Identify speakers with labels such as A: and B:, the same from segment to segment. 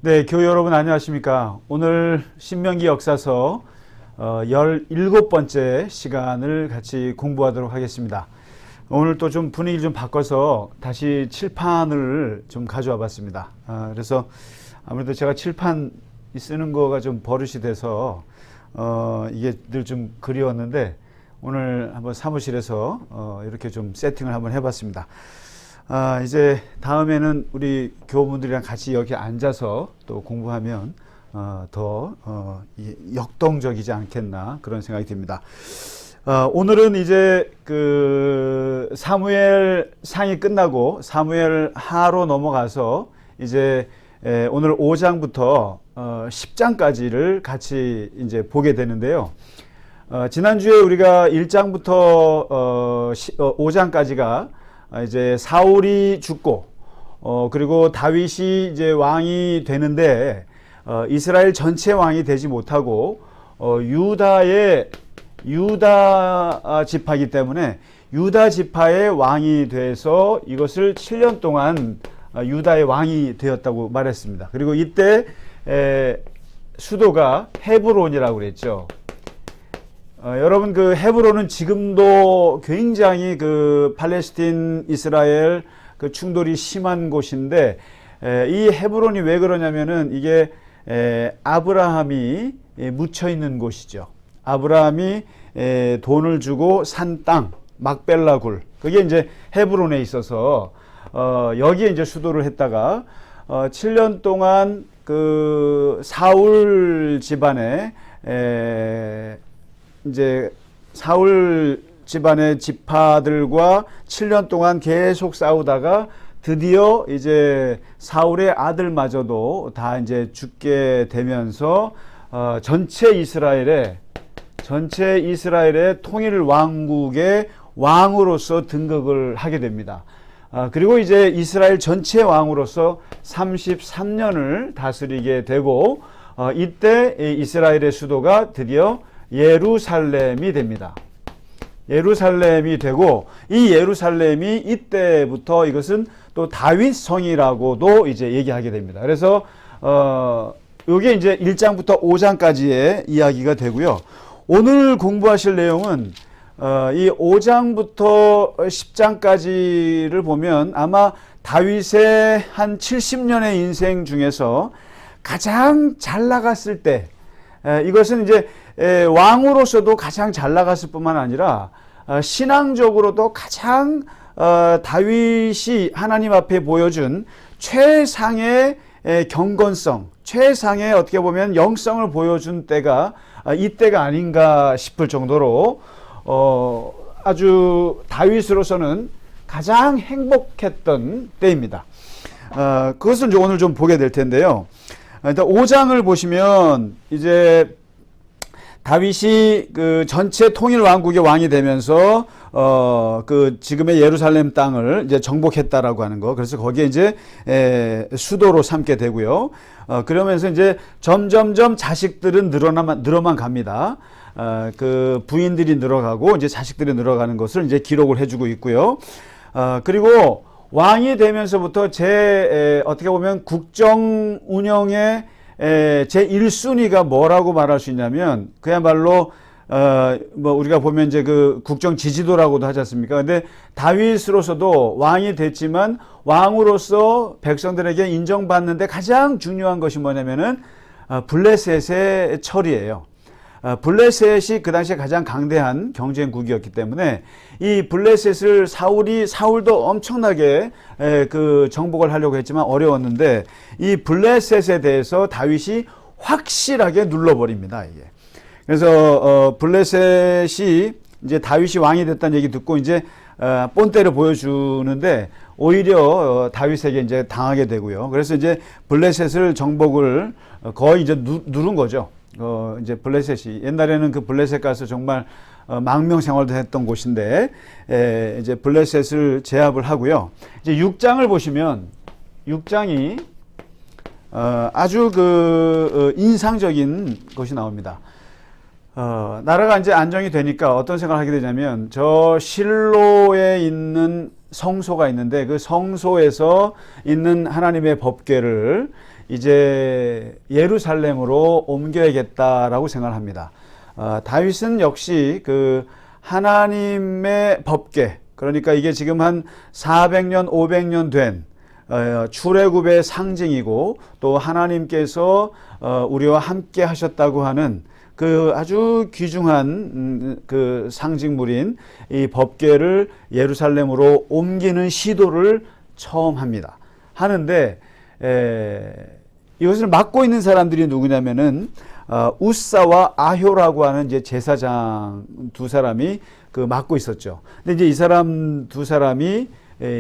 A: 네, 교회 여러분 안녕하십니까? 오늘 신명기 역사서 17번째 시간을 같이 공부하도록 하겠습니다. 오늘 또 좀 분위기를 좀 바꿔서 다시 칠판을 좀 가져와 봤습니다. 그래서 아무래도 제가 칠판 쓰는 거가 좀 버릇이 돼서 이게 늘 좀 그리웠는데 오늘 한번 사무실에서 이렇게 좀 세팅을 한번 해봤습니다. 이제 다음에는 우리 교우분들이랑 같이 여기 앉아서 또 공부하면 더 역동적이지 않겠나 그런 생각이 듭니다. 오늘은 이제 그 사무엘 상이 끝나고 사무엘 하로 넘어가서 이제 오늘 5장부터 10장까지를 같이 이제 보게 되는데요. 지난주에 우리가 1장부터 5장까지가 이제 사울이 죽고 그리고 다윗이 이제 왕이 되는데 이스라엘 전체 왕이 되지 못하고 유다 지파이기 때문에 유다 지파의 왕이 돼서 이것을 7년 동안 유다의 왕이 되었다고 말했습니다. 그리고 이때 수도가 헤브론이라고 그랬죠. 여러분 그 헤브론은 지금도 굉장히 그 팔레스틴 이스라엘 그 충돌이 심한 곳인데 이 헤브론이 왜 그러냐면은 이게 아브라함이 묻혀 있는 곳이죠. 아브라함이 돈을 주고 산 땅 막벨라 굴 그게 이제 헤브론에 있어서 여기에 이제 수도를 했다가 7년 동안 그 사울 집안에 이제 사울 집안의 지파들과 7년 동안 계속 싸우다가 드디어 이제 사울의 아들마저도 다 이제 죽게 되면서 전체 이스라엘의 통일 왕국의 왕으로서 등극을 하게 됩니다. 그리고 이제 이스라엘 전체 왕으로서 33년을 다스리게 되고 이때 이스라엘의 수도가 드디어 예루살렘이 됩니다. 예루살렘이 되고 이 예루살렘이 이때부터 이것은 또 다윗 성이라고도 이제 얘기하게 됩니다. 그래서 이게 이제 1장부터 5장까지의 이야기가 되고요. 오늘 공부하실 내용은 이 5장부터 10장까지를 보면 아마 다윗의 한 70년의 인생 중에서 가장 잘 나갔을 때 이것은 이제 왕으로서도 가장 잘 나갔을 뿐만 아니라 신앙적으로도 가장 다윗이 하나님 앞에 보여준 최상의 경건성, 최상의 어떻게 보면 영성을 보여준 때가 이때가 아닌가 싶을 정도로 아주 다윗으로서는 가장 행복했던 때입니다. 그것을 이제 오늘 좀 보게 될 텐데요. 일단 5장을 보시면 이제 다윗이 그 전체 통일 왕국의 왕이 되면서 그 지금의 예루살렘 땅을 이제 정복했다라고 하는 거. 그래서 거기에 이제 수도로 삼게 되고요. 그러면서 이제 점점점 자식들은 늘어만 갑니다. 그 부인들이 늘어가고 이제 자식들이 늘어가는 것을 이제 기록을 해주고 있고요. 그리고 왕이 되면서부터 어떻게 보면 국정 운영의 제 1순위가 뭐라고 말할 수 있냐면 그야말로 뭐 우리가 보면 이제 그 국정 지지도라고도 하지 않습니까? 근데 다윗으로서도 왕이 됐지만 왕으로서 백성들에게 인정받는데 가장 중요한 것이 뭐냐면은 블레셋의 처리예요. 블레셋이 그 당시에 가장 강대한 경쟁국이었기 때문에 이 블레셋을 사울도 엄청나게 그 정복을 하려고 했지만 어려웠는데 이 블레셋에 대해서 다윗이 확실하게 눌러버립니다. 이게. 그래서 블레셋이 이제 다윗이 왕이 됐다는 얘기 듣고 이제 본때를 보여주는데 오히려 다윗에게 이제 당하게 되고요. 그래서 이제 블레셋을 정복을 거의 이제 누른 거죠. 이제 블레셋이 옛날에는 그 블레셋 가서 정말 망명 생활도 했던 곳인데 이제 블레셋을 제압을 하고요. 이제 6장을 보시면 6장이 아주 그 인상적인 것이 나옵니다. 나라가 이제 안정이 되니까 어떤 생각을 하게 되냐면, 저 실로에 있는 성소가 있는데 그 성소에서 있는 하나님의 법궤를 이제 예루살렘으로 옮겨야겠다라고 생각을 합니다. 다윗은 역시 그 하나님의 법궤, 그러니까 이게 지금 한 400년, 500년 된 출애굽의 상징이고, 또 하나님께서 우리와 함께 하셨다고 하는 그 아주 귀중한 그 상징물인 이 법궤를 예루살렘으로 옮기는 시도를 처음 합니다. 하는데 이것을 맡고 있는 사람들이 누구냐면은 우사와 아효라고 하는 이제 제사장 두 사람이 그 맡고 있었죠. 근데 이제 이 사람 두 사람이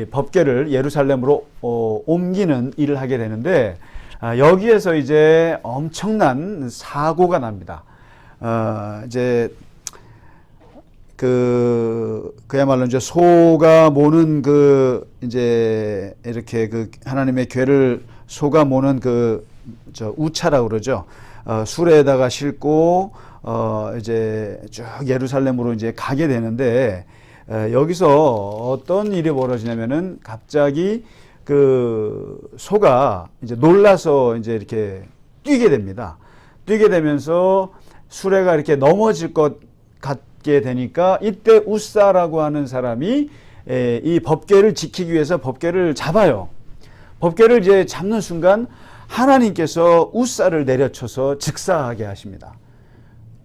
A: 법궤를 예루살렘으로 옮기는 일을 하게 되는데, 여기에서 이제 엄청난 사고가 납니다. 이제 그야말로 이제 소가 모는 이제 이렇게 하나님의 궤를 소가 모는 우차라고 그러죠. 수레에다가 싣고 이제 쭉 예루살렘으로 이제 가게 되는데, 여기서 어떤 일이 벌어지냐면은 갑자기 그 소가 이제 놀라서 이제 이렇게 뛰게 됩니다. 뛰게 되면서 수레가 이렇게 넘어질 것 같게 되니까, 이때 우사라고 하는 사람이 이 법궤를 지키기 위해서 법궤를 잡아요. 법궤를 이제 잡는 순간 하나님께서 우사를 내려쳐서 즉사하게 하십니다.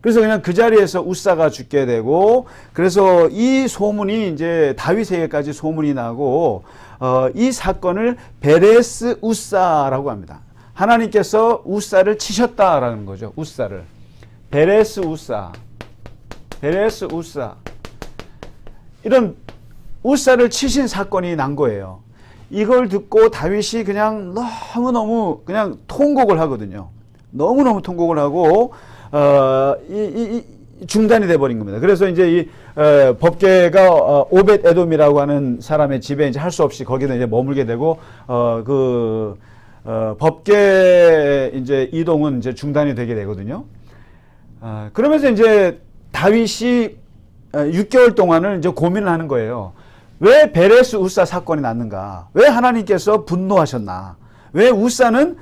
A: 그래서 그냥 그 자리에서 우사가 죽게 되고, 그래서 이 소문이 이제 다윗에게까지 소문이 나고, 이 사건을 베레스 우사라고 합니다. 하나님께서 우사를 치셨다라는 거죠. 우사를. 베레스 우사. 베레스 우사. 이런 우사를 치신 사건이 난 거예요. 이걸 듣고 다윗이 그냥 너무너무 그냥 통곡을 하거든요. 너무너무 통곡을 하고, 중단이 돼버린 겁니다. 그래서 이제 이 법궤가 오벳 에돔이라고 하는 사람의 집에 이제 할 수 없이 거기다 이제 머물게 되고, 법궤 이제 이동은 이제 중단이 되게 되거든요. 그러면서 이제 다윗이 6개월 동안을 이제 고민을 하는 거예요. 왜 베레스 우사 사건이 났는가? 왜 하나님께서 분노하셨나? 왜 우사는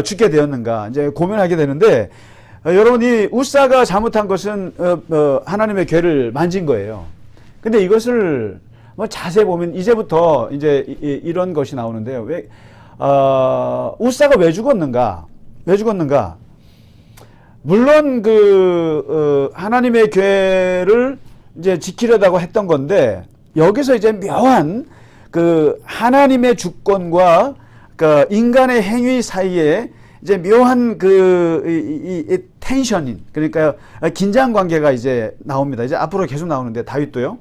A: 죽게 되었는가? 이제 고민하게 되는데, 여러분, 이 우사가 잘못한 것은 하나님의 궤를 만진 거예요. 근데 이것을 뭐 자세히 보면 이제부터 이제 이런 것이 나오는데요. 왜 우사가 왜 죽었는가? 왜 죽었는가? 물론 하나님의 궤를 이제 지키려다고 했던 건데, 여기서 이제 묘한 하나님의 주권과 인간의 행위 사이에 이제 묘한 이 텐션인, 그러니까 긴장 관계가 이제 나옵니다. 이제 앞으로 계속 나오는데, 다윗도요.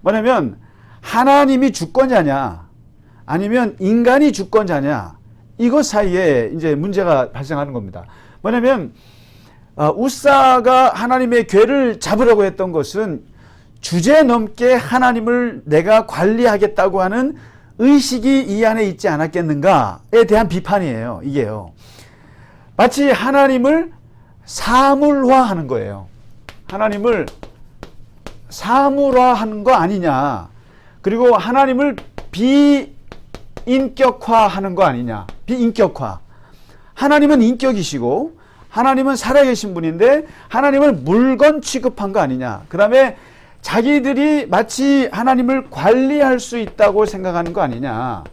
A: 뭐냐면 하나님이 주권자냐 아니면 인간이 주권자냐, 이것 사이에 이제 문제가 발생하는 겁니다. 뭐냐면 우사가 하나님의 궤를 잡으려고 했던 것은 주제넘게 하나님을 내가 관리하겠다고 하는 의식이 이 안에 있지 않았겠는가에 대한 비판이에요. 이게요. 마치 하나님을 사물화하는 거예요. 하나님을 사물화하는 거 아니냐. 그리고 하나님을 비인격화하는 거 아니냐. 비인격화. 하나님은 인격이시고 하나님은 살아계신 분인데 하나님을 물건 취급한 거 아니냐. 그 다음에 자기들이 마치 하나님을 관리할 수 있다고 생각하는 거 아니냐.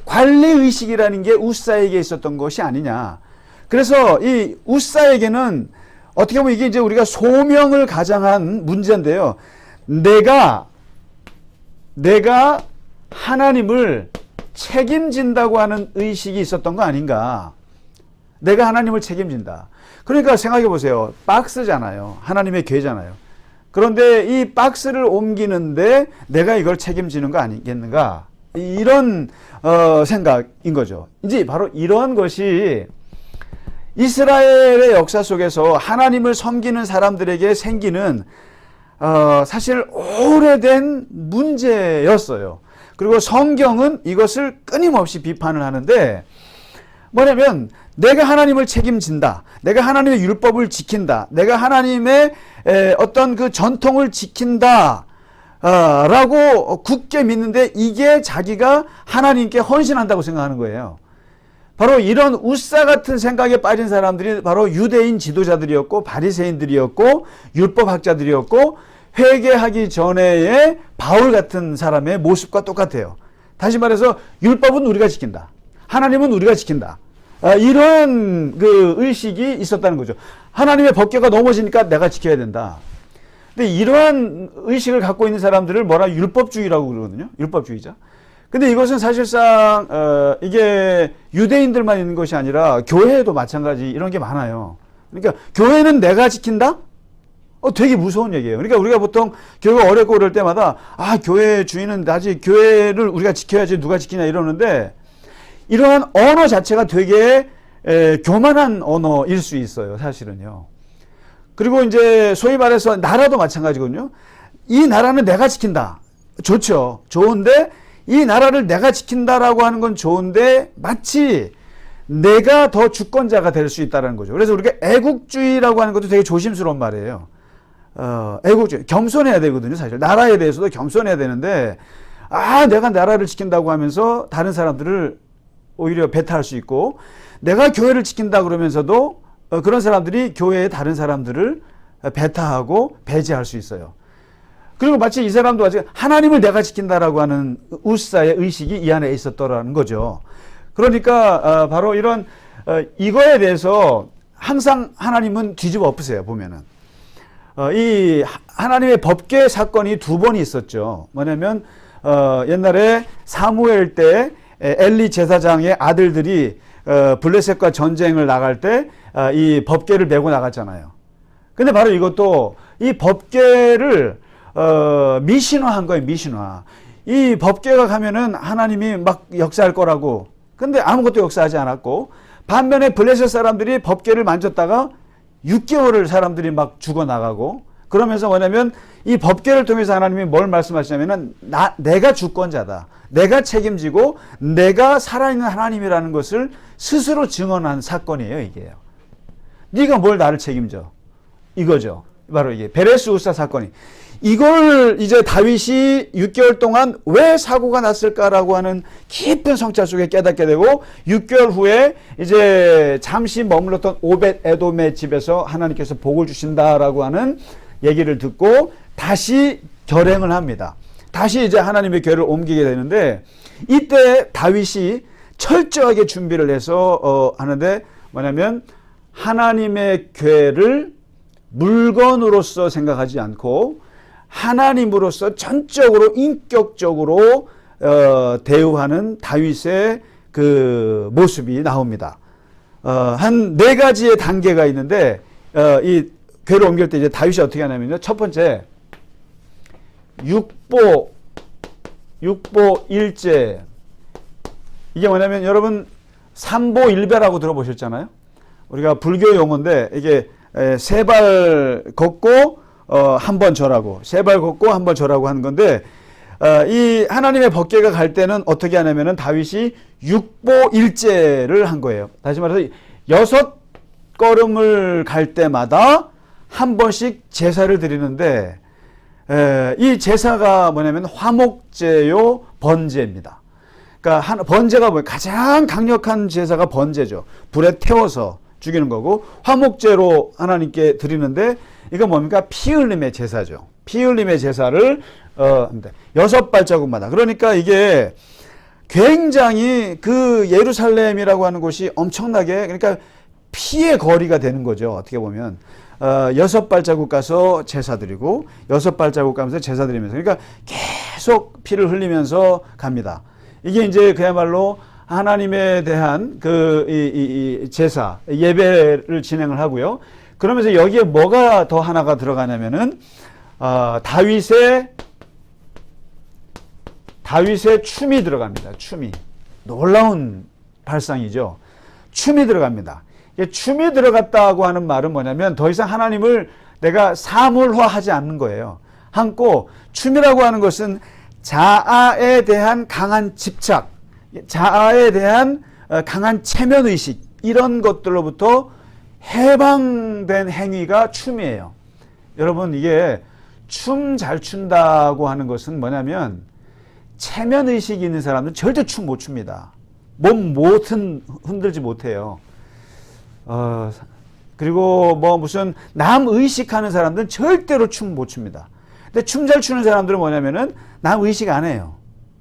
A: 관리의식이라는 게 우사에게 있었던 것이 아니냐. 그래서 이 우사에게는 어떻게 보면 이게 이제 우리가 소명을 가장한 문제인데요. 내가 하나님을 책임진다고 하는 의식이 있었던 거 아닌가. 내가 하나님을 책임진다. 그러니까 생각해 보세요. 박스잖아요. 하나님의 궤잖아요. 그런데 이 박스를 옮기는데 내가 이걸 책임지는 거 아니겠는가? 이런 생각인 거죠. 이제 바로 이런 것이 이스라엘의 역사 속에서 하나님을 섬기는 사람들에게 생기는 사실 오래된 문제였어요. 그리고 성경은 이것을 끊임없이 비판을 하는데, 뭐냐면 내가 하나님을 책임진다. 내가 하나님의 율법을 지킨다. 내가 하나님의 어떤 그 전통을 지킨다. 라고 굳게 믿는데 이게 자기가 하나님께 헌신한다고 생각하는 거예요. 바로 이런 우싸 같은 생각에 빠진 사람들이 바로 유대인 지도자들이었고 바리새인들이었고 율법학자들이었고 회개하기 전에의 바울 같은 사람의 모습과 똑같아요. 다시 말해서 율법은 우리가 지킨다. 하나님은 우리가 지킨다. 이런 그 의식이 있었다는 거죠. 하나님의 법궤가 넘어지니까 내가 지켜야 된다. 근데 이러한 의식을 갖고 있는 사람들을 뭐라 율법주의라고 그러거든요. 율법주의자. 근데 이것은 사실상 이게 유대인들만 있는 것이 아니라 교회에도 마찬가지 이런 게 많아요. 그러니까 교회는 내가 지킨다? 되게 무서운 얘기예요. 그러니까 우리가 보통 교회가 어렵고 그럴 때마다 교회 주인은 나지 교회를 우리가 지켜야지 누가 지키냐 이러는데 이러한 언어 자체가 되게 교만한 언어일 수 있어요. 사실은요. 그리고 이제 소위 말해서 나라도 마찬가지거든요. 이 나라는 내가 지킨다. 좋죠. 좋은데 이 나라를 내가 지킨다라고 하는 건 좋은데 마치 내가 더 주권자가 될 수 있다는 거죠. 그래서 우리가 애국주의라고 하는 것도 되게 조심스러운 말이에요. 애국주의. 겸손해야 되거든요. 사실 나라에 대해서도 겸손해야 되는데 내가 나라를 지킨다고 하면서 다른 사람들을 오히려 배타할 수 있고 내가 교회를 지킨다 그러면서도 그런 사람들이 교회의 다른 사람들을 배타하고 배제할 수 있어요. 그리고 마치 이 사람도 아직 하나님을 내가 지킨다라고 하는 우사의 의식이 이 안에 있었더라는 거죠. 그러니까 바로 이런 이거에 대해서 항상 하나님은 뒤집어 엎으세요. 보면은 이 하나님의 법궤 사건이 두 번이 있었죠. 뭐냐면 옛날에 사무엘 때 엘리 제사장의 아들들이 블레셋과 전쟁을 나갈 때 이 법궤를 메고 나갔잖아요. 근데 바로 이것도 이 법궤를 미신화한 거예요. 미신화. 이 법궤가 가면은 하나님이 막 역사할 거라고. 근데 아무것도 역사하지 않았고 반면에 블레셋 사람들이 법궤를 만졌다가 6개월을 사람들이 막 죽어나가고 그러면서 뭐냐면 이 법궤를 통해서 하나님이 뭘 말씀하시냐면은 내가 주권자다. 내가 책임지고 내가 살아있는 하나님이라는 것을 스스로 증언한 사건이에요. 이게요. 네가 뭘 나를 책임져. 이거죠. 바로 이게 베레스 우사 사건이. 이걸 이제 다윗이 6개월 동안 왜 사고가 났을까라고 하는 깊은 성찰 속에 깨닫게 되고 6개월 후에 이제 잠시 머물렀던 오벳 에돔의 집에서 하나님께서 복을 주신다라고 하는 얘기를 듣고 다시 결행을 합니다. 다시 이제 하나님의 궤를 옮기게 되는데 이때 다윗이 철저하게 준비를 해서 하는데 뭐냐면 하나님의 궤를 물건으로서 생각하지 않고 하나님으로서 전적으로 인격적으로 대우하는 다윗의 그 모습이 나옵니다. 한 4가지의 단계가 있는데 이 궤를 옮길 때 이제 다윗이 어떻게 하냐면요. 첫 번째 육보 일제. 이게 뭐냐면 여러분 삼보일배라고 들어보셨잖아요. 우리가 불교 용어인데 이게 3발 걷고 한 번 절하고 3발 걷고 한 번 절하고 하는 건데 이 하나님의 법궤가 갈 때는 어떻게 하냐면은 다윗이 육보일제를 한 거예요. 다시 말해서 6걸음을 갈 때마다 한 번씩 제사를 드리는데 이 제사가 뭐냐면 화목제요 번제입니다. 그러니까 번제가 뭐예요? 가장 강력한 제사가 번제죠. 불에 태워서 죽이는 거고 화목제로 하나님께 드리는데 이건 뭡니까? 피 흘림의 제사죠. 피 흘림의 제사를 합니다. 6발자국마다. 그러니까 이게 굉장히 그 예루살렘이라고 하는 곳이 엄청나게 그러니까 피의 거리가 되는 거죠. 어떻게 보면 6발자국 가서 제사 드리고 6발자국 가면서 제사 드리면서 그러니까 계속 피를 흘리면서 갑니다. 이게 이제 그야말로 하나님에 대한 이 제사, 예배를 진행을 하고요. 그러면서 여기에 뭐가 더 하나가 들어가냐면은, 다윗의 춤이 들어갑니다. 춤이. 놀라운 발상이죠. 춤이 들어갑니다. 춤이 들어갔다고 하는 말은 뭐냐면 더 이상 하나님을 내가 사물화하지 않는 거예요. 한고 춤이라고 하는 것은 자아에 대한 강한 집착, 자아에 대한 강한 체면의식, 이런 것들로부터 해방된 행위가 춤이에요. 여러분, 이게 춤 잘 춘다고 하는 것은 뭐냐면 체면의식이 있는 사람들은 절대 춤 못 춥니다. 몸 못 흔들지 못해요. 그리고 뭐 무슨 남 의식하는 사람들은 절대로 춤 못 춥니다. 근데 춤 잘 추는 사람들은 뭐냐면은 남 의식 안 해요.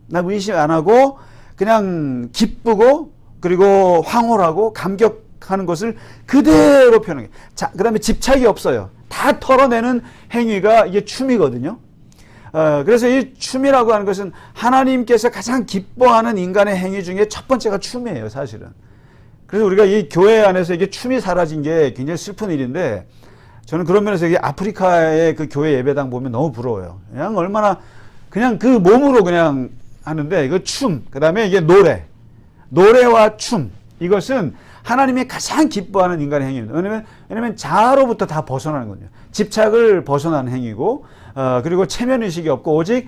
A: 남 의식 안 하고 그냥 기쁘고 그리고 황홀하고 감격하는 것을 그대로 표현해요. 자, 그다음에 집착이 없어요. 다 털어내는 행위가 이게 춤이거든요. 그래서 이 춤이라고 하는 것은 하나님께서 가장 기뻐하는 인간의 행위 중에 첫 번째가 춤이에요, 사실은. 그래서 우리가 이 교회 안에서 이게 춤이 사라진 게 굉장히 슬픈 일인데, 저는 그런 면에서 이게 아프리카의 그 교회 예배당 보면 너무 부러워요. 그냥 얼마나 그냥 그 몸으로 그냥 하는데, 이거 춤, 그 다음에 이게 노래와 춤, 이것은 하나님이 가장 기뻐하는 인간의 행위입니다. 왜냐면 자아로부터 다 벗어나는 거죠. 집착을 벗어나는 행위고, 그리고 체면의식이 없고, 오직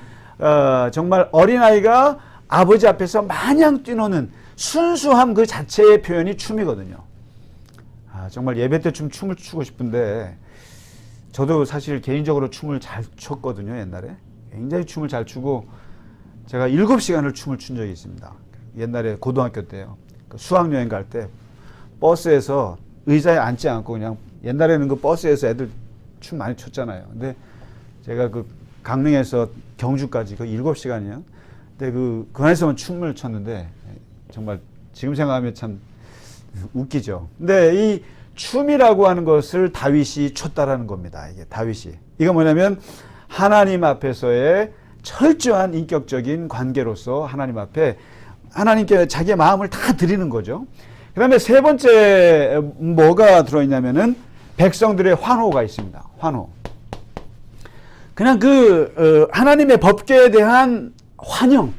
A: 정말 어린아이가 아버지 앞에서 마냥 뛰노는 순수함 그 자체의 표현이 춤이거든요. 정말 예배 때 춤을 추고 싶은데, 저도 사실 개인적으로 춤을 잘 췄거든요, 옛날에. 굉장히 춤을 잘 추고, 제가 7시간을 춤을 춘 적이 있습니다. 옛날에 고등학교 때요. 수학여행 갈 때 버스에서 의자에 앉지 않고 그냥, 옛날에는 그 버스에서 애들 춤 많이 췄잖아요. 근데 제가 그 강릉에서 경주까지 그 7시간이요. 근데 그 안에서만 춤을 췄는데, 정말 지금 생각하면 참 웃기죠. 근데 이 춤이라고 하는 것을 다윗이 췄다라는 겁니다. 이게 다윗이. 이거 뭐냐면 하나님 앞에서의 철저한 인격적인 관계로서 하나님 앞에 하나님께 자기의 마음을 다 드리는 거죠. 그 다음에 세 번째 뭐가 들어있냐면은 백성들의 환호가 있습니다. 환호. 그냥 하나님의 법궤에 대한 환영,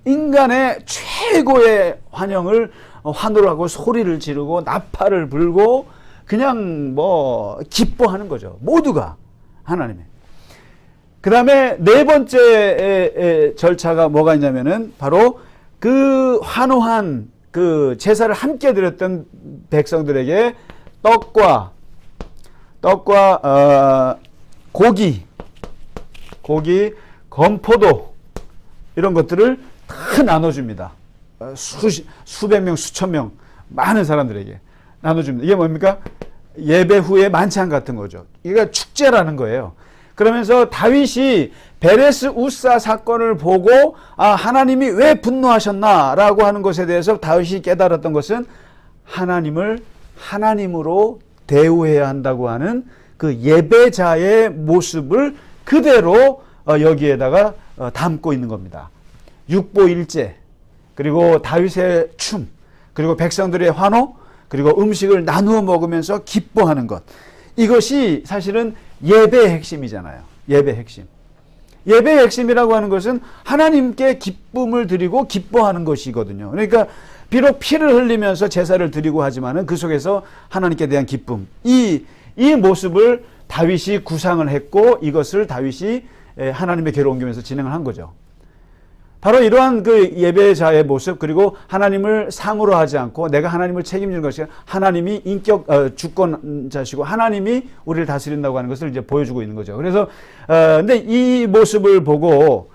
A: 인간의 최고의 환영을 환호를 하고 소리를 지르고 나팔을 불고 그냥 뭐 기뻐하는 거죠. 모두가 하나님의. 그 다음에 네 번째 절차가 뭐가 있냐면은 바로 그 환호한 그 제사를 함께 드렸던 백성들에게 떡과 고기, 건포도 이런 것들을 다 나눠줍니다. 수백 명, 수천 명, 많은 사람들에게 나눠줍니다. 이게 뭡니까? 예배 후에 만찬 같은 거죠. 이게 축제라는 거예요. 그러면서 다윗이 베레스 우사 사건을 보고 하나님이 왜 분노하셨나라고 하는 것에 대해서 다윗이 깨달았던 것은 하나님을 하나님으로 대우해야 한다고 하는 그 예배자의 모습을 그대로 여기에다가 담고 있는 겁니다. 육보일제, 그리고 다윗의 춤, 그리고 백성들의 환호, 그리고 음식을 나누어 먹으면서 기뻐하는 것. 이것이 사실은 예배의 핵심이잖아요. 예배의 핵심. 예배의 핵심이라고 하는 것은 하나님께 기쁨을 드리고 기뻐하는 것이거든요. 그러니까 비록 피를 흘리면서 제사를 드리고 하지만은 그 속에서 하나님께 대한 기쁨. 이 모습을 다윗이 구상을 했고 이것을 다윗이 하나님의 궤로 옮기면서 진행을 한 거죠. 바로 이러한 그 예배자의 모습, 그리고 하나님을 상으로 하지 않고 내가 하나님을 책임지는 것이 하나님이 주권자시고 하나님이 우리를 다스린다고 하는 것을 이제 보여주고 있는 거죠. 그래서 근데 이 모습을 보고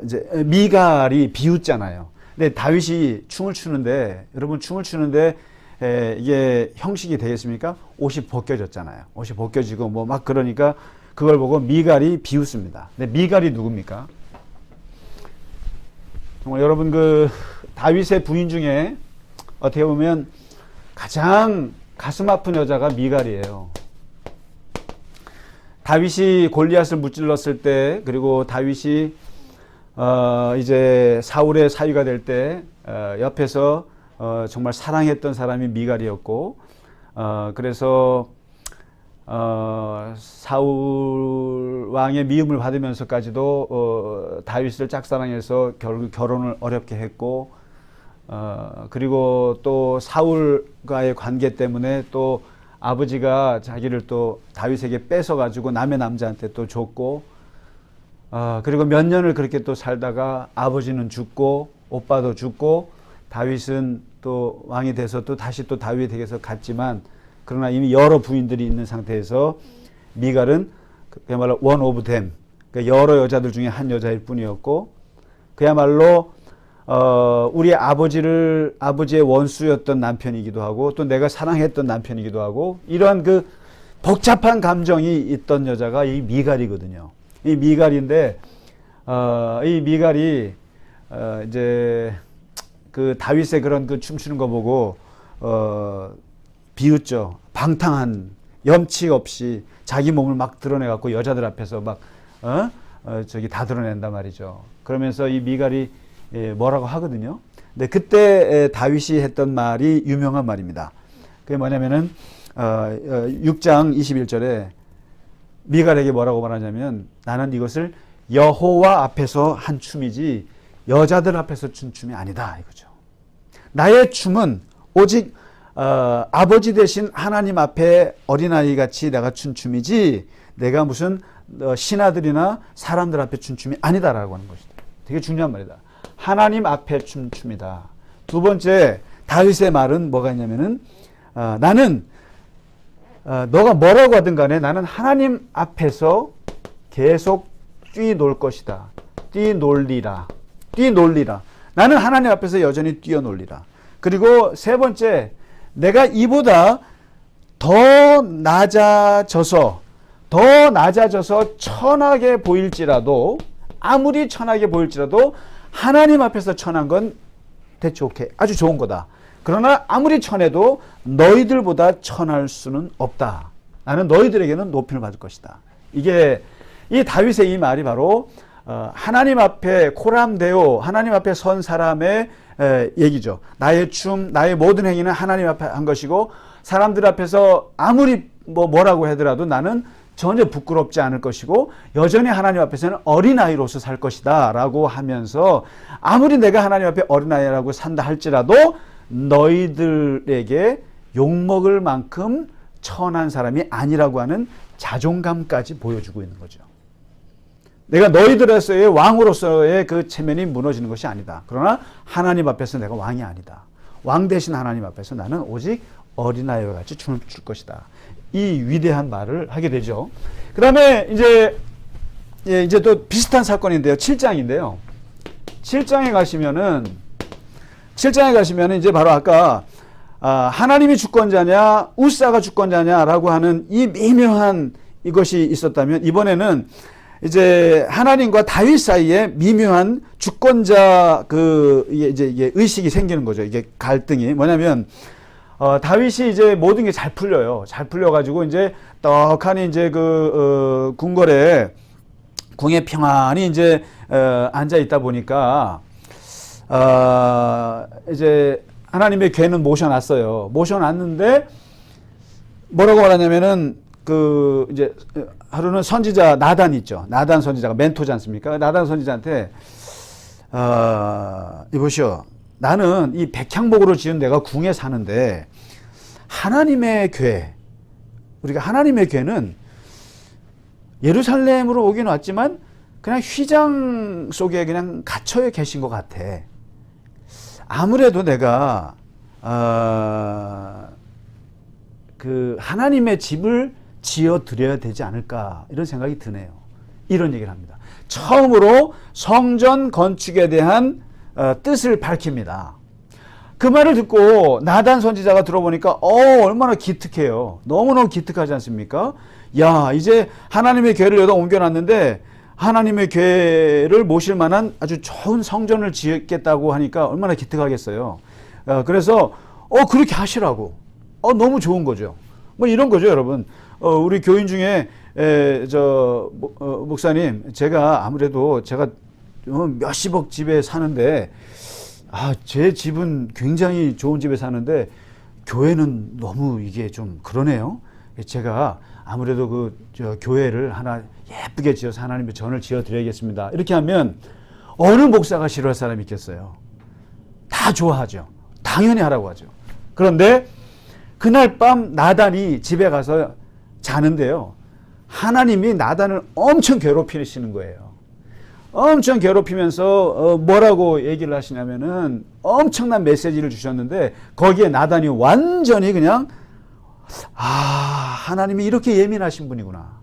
A: 이제 미갈이 비웃잖아요. 근데 다윗이 춤을 추는데, 여러분 춤을 추는데 이게 형식이 되겠습니까? 옷이 벗겨졌잖아요. 옷이 벗겨지고 뭐 막 그러니까 그걸 보고 미갈이 비웃습니다. 근데 미갈이 누굽니까? 정말 여러분 그 다윗의 부인 중에 어떻게 보면 가장 가슴 아픈 여자가 미갈이에요. 다윗이 골리앗을 무찔렀을 때, 그리고 다윗이 이제 사울의 사위가 될 때 옆에서 정말 사랑했던 사람이 미갈이었고, 그래서 사울 왕의 미움을 받으면서까지도 다윗을 짝사랑해서 결혼을 어렵게 했고, 그리고 또 사울과의 관계 때문에 또 아버지가 자기를 또 다윗에게 뺏어가지고 남의 남자한테 또 줬고, 그리고 몇 년을 그렇게 또 살다가 아버지는 죽고 오빠도 죽고 다윗은 또 왕이 돼서 또 다시 또 다윗이 댁에서 갔지만 그러나 이미 여러 부인들이 있는 상태에서 미갈은 그야말로 one of them, 그러니까 여러 여자들 중에 한 여자일 뿐이었고 그야말로 우리 아버지의 원수였던 남편이기도 하고 또 내가 사랑했던 남편이기도 하고 이러한 그 복잡한 감정이 있던 여자가 이 미갈이거든요. 이 미갈인데 이 미갈이 이제 그 다윗의 그런 그 춤추는 거 보고 비웃죠. 방탕한 염치 없이 자기 몸을 막 드러내갖고 여자들 앞에서 막 저기 다 드러낸단 말이죠. 그러면서 이 미갈이 뭐라고 하거든요. 근데 그때 다윗이 했던 말이 유명한 말입니다. 그게 뭐냐면은 6장 21절에 미갈에게 뭐라고 말하냐면 나는 이것을 여호와 앞에서 한 춤이지 여자들 앞에서 춘 춤이 아니다 이거죠. 나의 춤은 오직 아버지 되신 하나님 앞에 어린아이 같이 내가 춘 춤이지 내가 무슨 신하들이나 사람들 앞에 춘 춤이 아니다라고 하는 것이다. 되게 중요한 말이다. 하나님 앞에 춘 춤이다. 두 번째 다윗의 말은 뭐가 있냐면은 나는 너가 뭐라고 하든 간에 나는 하나님 앞에서 계속 뛰놀 것이다. 뛰놀리라. 나는 하나님 앞에서 여전히 뛰어놀리라. 그리고 세 번째, 내가 이보다 더 낮아져서 천하게 보일지라도 아무리 천하게 보일지라도 하나님 앞에서 천한 건 대체 오케이. 아주 좋은 거다. 그러나 아무리 천해도 너희들보다 천할 수는 없다. 나는 너희들에게는 높임을 받을 것이다. 이게 이 다윗의 이 말이 바로 하나님 앞에 코람데오 하나님 앞에 선 사람의 얘기죠. 나의 춤, 나의 모든 행위는 하나님 앞에 한 것이고 사람들 앞에서 아무리 뭐라고 하더라도 나는 전혀 부끄럽지 않을 것이고 여전히 하나님 앞에서는 어린아이로서 살 것이다 라고 하면서 아무리 내가 하나님 앞에 어린아이라고 산다 할지라도 너희들에게 욕먹을 만큼 천한 사람이 아니라고 하는 자존감까지 보여주고 있는 거죠. 내가 너희들에서의 왕으로서의 그 체면이 무너지는 것이 아니다. 그러나 하나님 앞에서 내가 왕이 아니다. 왕 대신 하나님 앞에서 나는 오직 어린아이와 같이 춤을 출 것이다. 이 위대한 말을 하게 되죠. 그 다음에 이제 또 비슷한 사건인데요. 7장인데요. 7장에 가시면은 이제 바로 아까 하나님이 주권자냐 우사가 주권자냐라고 하는 이 미묘한 이것이 있었다면 이번에는 이제 하나님과 다윗 사이에 미묘한 주권자 이게 의식이 생기는 거죠. 이게 갈등이 뭐냐면 다윗이 이제 모든 게 잘 풀려요. 잘 풀려가지고 이제 떡하니 이제 궁궐에 궁에 평안히 이제 앉아 있다 보니까 이제 하나님의 괴는 모셔놨어요. 모셔놨는데 뭐라고 말하냐면은 이제 하루는 선지자 나단 있죠. 나단 선지자가 멘토지 않습니까? 나단 선지자한테 이보시오. 나는 이 백향목으로 지은 내가 궁에 사는데 하나님의 괴, 우리가 하나님의 괴는 예루살렘으로 오긴 왔지만 그냥 휘장 속에 그냥 갇혀 계신 것 같아. 아무래도 내가 하나님의 집을 지어 드려야 되지 않을까 이런 생각이 드네요. 이런 얘기를 합니다. 처음으로 성전 건축에 대한 뜻을 밝힙니다. 그 말을 듣고 나단 선지자가 들어보니까 얼마나 기특해요. 너무너무 기특하지 않습니까? 야, 이제 하나님의 궤를 여기다 옮겨놨는데 하나님의 궤를 모실 만한 아주 좋은 성전을 짓겠다고 하니까 얼마나 기특하겠어요. 그래서 그렇게 하시라고. 너무 좋은 거죠. 뭐 이런 거죠, 여러분. 우리 교인 중에 목사님, 제가 아무래도 제가 몇십억 집에 사는데 제 집은 굉장히 좋은 집에 사는데 교회는 너무 이게 좀 그러네요. 제가 아무래도 교회를 하나 예쁘게 지어서 하나님의 전을 지어 드려야겠습니다. 이렇게 하면 어느 목사가 싫어할 사람이 있겠어요? 다 좋아하죠. 당연히 하라고 하죠. 그런데 그날 밤 나단이 집에 가서 자는데요. 하나님이 나단을 엄청 괴롭히시는 거예요. 엄청 괴롭히면서 뭐라고 얘기를 하시냐면은 엄청난 메시지를 주셨는데 거기에 나단이 완전히 그냥 하나님이 이렇게 예민하신 분이구나.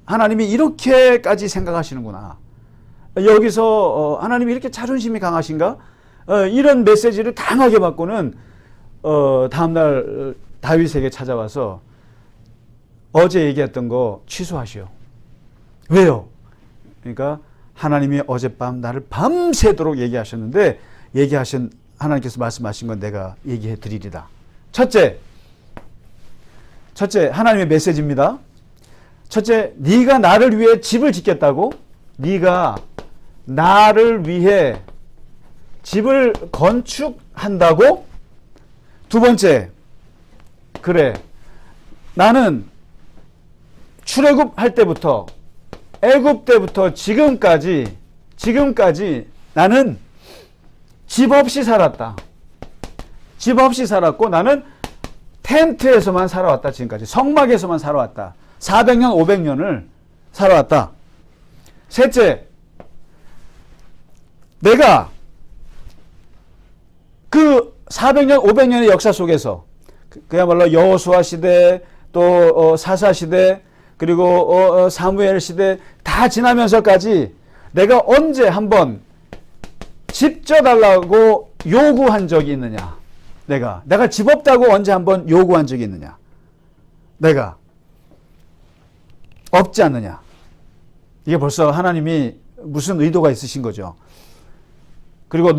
A: 하나님이 이렇게까지 생각하시는구나. 여기서 하나님이 이렇게 자존심이 강하신가? 이런 메시지를 강하게 받고는 다음날 다윗에게 찾아와서 어제 얘기했던 거 취소하시오. 왜요? 그러니까 하나님이 어젯밤 나를 밤새도록 얘기하셨는데 얘기하신 하나님께서 말씀하신 건 내가 얘기해 드리리다. 첫째 하나님의 메시지입니다. 첫째, 네가 나를 위해 집을 짓겠다고? 네가 나를 위해 집을 건축한다고? 두 번째, 그래, 나는 출애굽할 때부터 애굽 때부터 지금까지 나는 집 없이 살았다. 집 없이 살았고 나는 텐트에서만 살아왔다. 지금까지 성막에서만 살아왔다. 400년 500년을 살아왔다. 셋째, 내가 그 400년 500년의 역사 속에서 그야말로 여호수아 시대 또 사사 시대 그리고 사무엘 시대 다 지나면서까지 내가 언제 한번 집 져달라고 요구한 적이 있느냐? 내가 집 없다고 언제 한번 요구한 적이 있느냐? 내가 없지 않느냐? 이게 벌써 하나님이 무슨 의도가 있으신 거죠. 그리고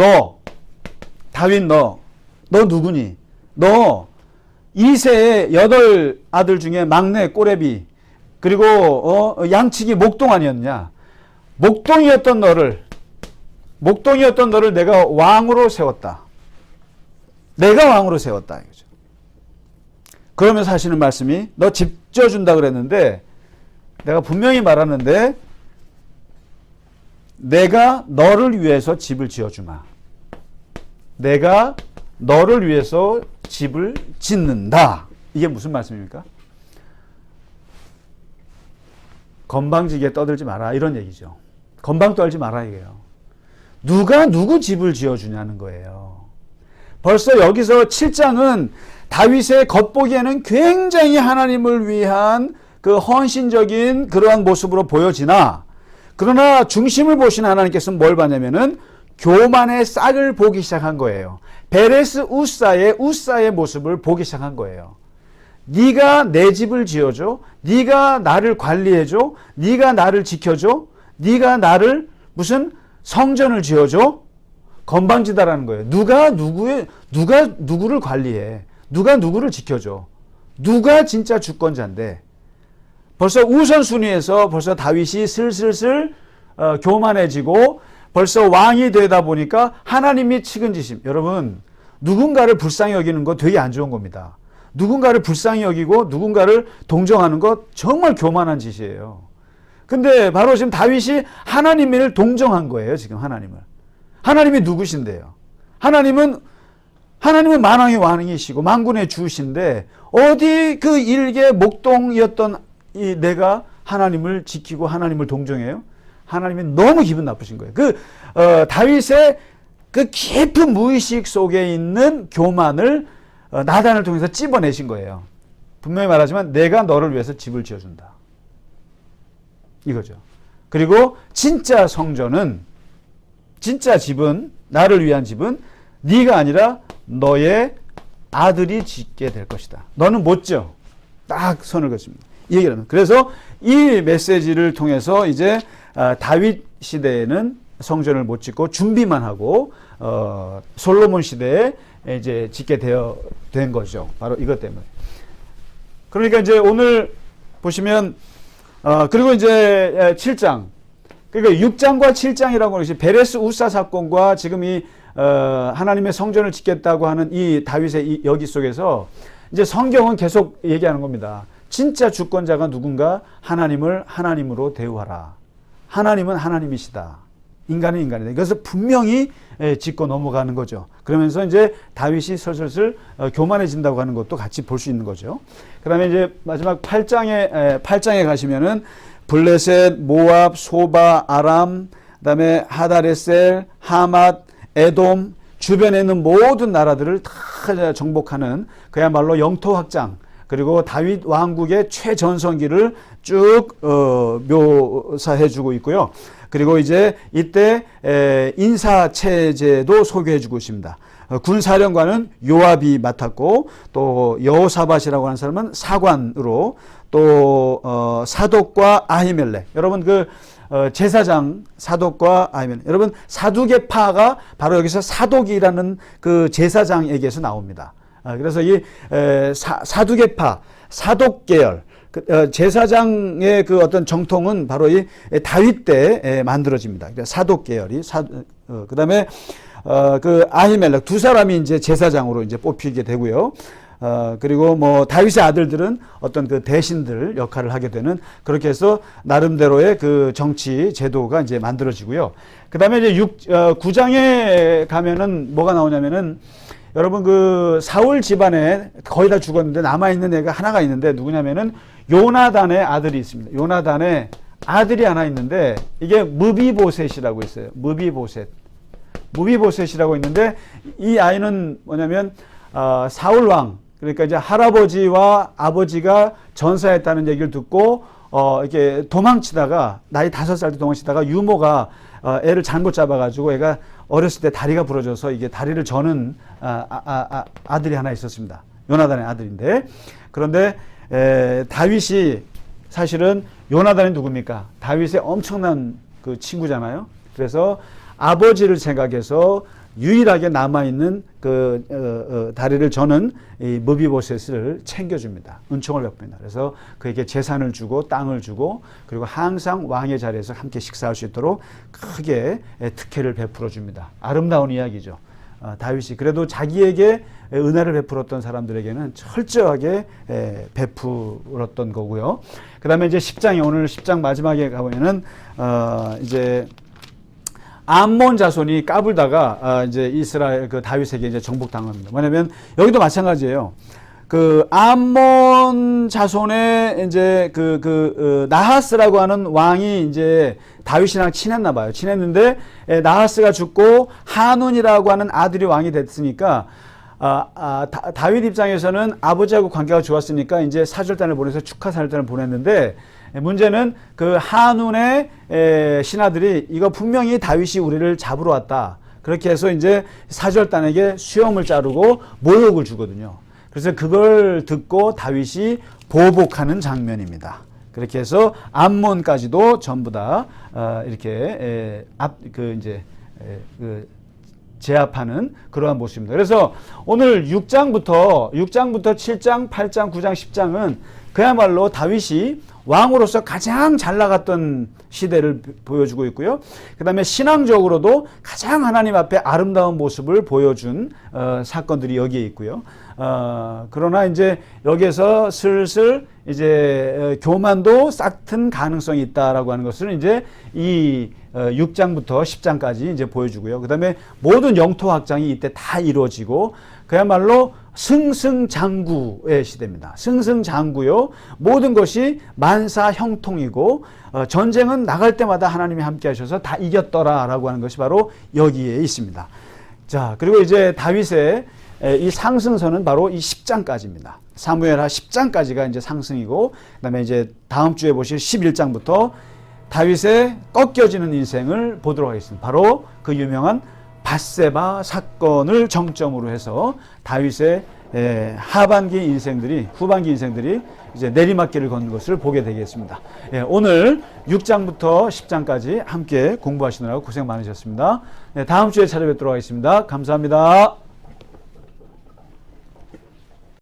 A: 다윗 너 누구니? 너 이세의 8아들 중에 막내 꼬레비 그리고 양치기 목동 아니었냐? 목동이었던 너를 내가 왕으로 세웠다. 내가 왕으로 세웠다 이거죠. 그러면서 하시는 말씀이 너 집 지어준다 그랬는데 내가 분명히 말하는데 내가 너를 위해서 집을 지어주마. 내가 너를 위해서 집을 짓는다. 이게 무슨 말씀입니까? 건방지게 떠들지 마라 이런 얘기죠. 건방 떨지 마라 이게요. 누가 누구 집을 지어주냐는 거예요. 벌써 여기서 7장은 다윗의 겉보기에는 굉장히 하나님을 위한 그 헌신적인 그러한 모습으로 보여지나 그러나 중심을 보신 하나님께서는 뭘 봤냐면은 교만의 싹을 보기 시작한 거예요. 베레스 우사의 모습을 보기 시작한 거예요. 네가 내 집을 지어줘. 네가 나를 관리해줘. 네가 나를 지켜줘. 네가 나를 무슨 성전을 지어줘. 건방지다라는 거예요. 누가 누구를 관리해. 누가 누구를 지켜줘. 누가 진짜 주권자인데. 벌써 우선순위에서 벌써 다윗이 슬슬슬 교만해지고 벌써 왕이 되다 보니까 하나님이 측은지심. 여러분 누군가를 불쌍히 여기는 거 되게 안 좋은 겁니다. 누군가를 불쌍히 여기고 누군가를 동정하는 것 정말 교만한 짓이에요. 근데 바로 지금 다윗이 하나님을 동정한 거예요. 지금 하나님이 누구신데요? 하나님은 만왕의 왕이시고 만군의 주신데 어디 그 일개 목동이었던 이 내가 하나님을 지키고 하나님을 동정해요? 하나님이 너무 기분 나쁘신 거예요. 다윗의 그 깊은 무의식 속에 있는 교만을 나단을 통해서 찝어내신 거예요. 분명히 말하지만 내가 너를 위해서 집을 지어준다. 이거죠. 그리고 진짜 성전은 진짜 집은 나를 위한 집은 네가 아니라 너의 아들이 짓게 될 것이다. 너는 못 지어. 딱 선을 그었습니다. 이 얘기를 합니다. 그래서 이 메시지를 통해서 이제 다윗 시대에는 성전을 못 짓고 준비만 하고 솔로몬 시대에 이제 짓게 된 거죠. 바로 이것 때문에. 그러니까 이제 오늘 보시면 그리고 이제 7장 그러니까 6장과 7장이라고 하는 베레스 우사 사건과 지금 이 하나님의 성전을 짓겠다고 하는 이 다윗의 이 여기 속에서 이제 성경은 계속 얘기하는 겁니다. 진짜 주권자가 누군가 하나님을 하나님으로 대우하라. 하나님은 하나님이시다. 인간은 인간이다. 그래서 분명히 짚고 넘어가는 거죠. 그러면서 이제 다윗이 슬슬 교만해진다고 하는 것도 같이 볼 수 있는 거죠. 그 다음에 이제 마지막 8장에 가시면은 블레셋, 모압, 소바, 아람, 그다음에 하다레셀, 하맛, 에돔 주변에 있는 모든 나라들을 다 정복하는 그야말로 영토 확장, 그리고 다윗 왕국의 최전성기를 쭉 묘사해주고 있고요. 그리고 이제 이때 인사 체제도 소개해주고 있습니다. 군사령관은 요압이 맡았고, 또 여호사밧이라고 하는 사람은 사관으로, 또 사독과 아히멜렉, 여러분 그 제사장 사독과 아히멜렉, 여러분 사두개파가 바로 여기서 사독이라는 그 제사장에게서 나옵니다. 그래서 이 사두개파, 사독 계열, 제사장의 그 어떤 정통은 바로 이 다윗 때 만들어집니다. 사독 계열이 그다음에 그 아히멜렉 두 사람이 이제 제사장으로 이제 뽑히게 되고요. 그리고 뭐 다윗의 아들들은 어떤 그 대신들 역할을 하게 되는, 그렇게 해서 나름대로의 그 정치 제도가 이제 만들어지고요. 그다음에 이제 9장에 가면은 뭐가 나오냐면은, 여러분 그 사울 집안에 거의 다 죽었는데 남아있는 애가 하나가 있는데 누구냐면은 요나단의 아들이 있습니다. 요나단의 아들이 하나 있는데 이게 무비보셋이라고 있어요. 무비보셋이라고 있는데, 이 아이는 뭐냐면 사울 왕, 그러니까 이제 할아버지와 아버지가 전사했다는 얘기를 듣고 이렇게 도망치다가, 나이 5살 때 도망치다가 유모가 애를 잘못 잡아가지고 애가 어렸을 때 다리가 부러져서 이게 다리를 저는 아들이 하나 있었습니다. 요나단의 아들인데, 그런데 다윗이 사실은, 요나단이 누굽니까? 다윗의 엄청난 그 친구잖아요. 그래서 아버지를 생각해서 유일하게 남아있는 그 다리를 저는 이 무비보셋을 챙겨줍니다. 은총을 베풉니다. 그래서 그에게 재산을 주고 땅을 주고, 그리고 항상 왕의 자리에서 함께 식사할 수 있도록 크게 특혜를 베풀어 줍니다. 아름다운 이야기죠. 다윗이 그래도 자기에게 은혜를 베풀었던 사람들에게는 철저하게 베풀었던 거고요. 그 다음에 이제 10장에, 오늘 10장 마지막에 가보면은 이제 암몬 자손이 까불다가 이제 이스라엘 그 다윗에게 이제 정복당합니다. 뭐냐면 여기도 마찬가지예요. 그 암몬 자손의 이제 나하스라고 하는 왕이 이제 다윗이랑 친했나 봐요. 친했는데 나하스가 죽고 한운이라고 하는 아들이 왕이 됐으니까 다윗 입장에서는 아버지하고 관계가 좋았으니까 이제 사절단을 보내서 축하 사절단을 보냈는데, 문제는 그 한운의 신하들이 이거 분명히 다윗이 우리를 잡으러 왔다, 그렇게 해서 이제 사절단에게 수염을 자르고 모욕을 주거든요. 그래서 그걸 듣고 다윗이 보복하는 장면입니다. 그렇게 해서 암몬까지도 전부 다 이렇게 제압하는 그러한 모습입니다. 그래서 오늘 6장부터 7장, 8장, 9장, 10장은 그야말로 다윗이 왕으로서 가장 잘 나갔던 시대를 보여주고 있고요. 그 다음에 신앙적으로도 가장 하나님 앞에 아름다운 모습을 보여준 사건들이 여기에 있고요. 그러나 이제 여기에서 슬슬 이제 교만도 싹튼 가능성이 있다라고 하는 것을 이제 이 6장부터 10장까지 이제 보여주고요. 그 다음에 모든 영토 확장이 이때 다 이루어지고, 그야말로 승승장구의 시대입니다. 승승장구요. 모든 것이 만사형통이고, 전쟁은 나갈 때마다 하나님이 함께 하셔서 다 이겼더라라고 하는 것이 바로 여기에 있습니다. 자, 그리고 이제 다윗의 이 상승선은 바로 이 10장까지입니다. 사무엘하 10장까지가 이제 상승이고, 그다음에 이제 다음 주에 보실 11장부터 다윗의 꺾여지는 인생을 보도록 하겠습니다. 바로 그 유명한 밧세바 사건을 정점으로 해서 다윗의 후반기 인생들이 이제 내리막길을 걷는 것을 보게 되겠습니다. 오늘 6장부터 10장까지 함께 공부하시느라고 고생 많으셨습니다. 다음 주에 찾아뵙도록 하겠습니다. 감사합니다.